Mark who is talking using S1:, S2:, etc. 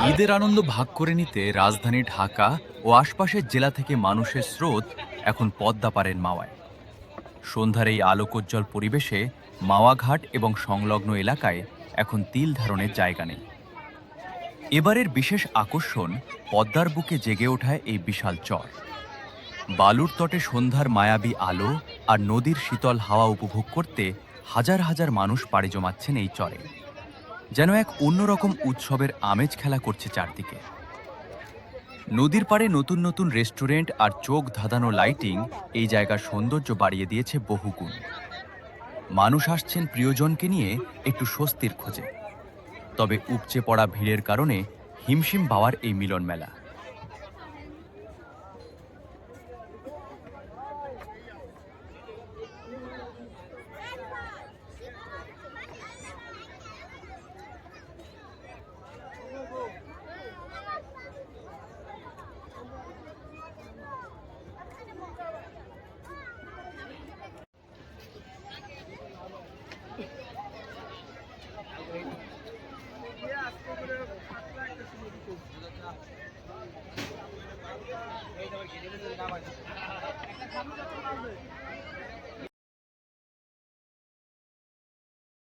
S1: ঈদের আনন্দ ভাগ করে নিতে রাজধানী ঢাকা ও আশপাশের জেলা থেকে মানুষের স্রোত এখন পদ্মা পারের মাওয়ায়। সন্ধ্যার এই আলোকোজ্জ্বল পরিবেশে মাওয়া ঘাট এবং সংলগ্ন এলাকায় এখন তিল ধারণের জায়গা নেই। এবারের বিশেষ আকর্ষণ পদ্মার বুকে জেগে ওঠায় এই বিশাল চর। বালুর তটে সন্ধ্যার মায়াবী আলো আর নদীর শীতল হাওয়া উপভোগ করতে হাজার হাজার মানুষ পাড়ি জমাচ্ছেন এই চরে। যেন এক অন্যরকম উৎসবের আমেজ খেলা করছে চারদিকে। নদীর পাড়ে নতুন নতুন রেস্টুরেন্ট আর চোখ ধাঁধানো লাইটিং এই জায়গার সৌন্দর্য বাড়িয়ে দিয়েছে বহুগুণ। মানুষ আসছেন প্রিয়জনকে নিয়ে একটু স্বস্তির খোঁজে। তবে উপচে পড়া ভিড়ের কারণে হিমশিম বাওয়ার এই মিলন মেলা।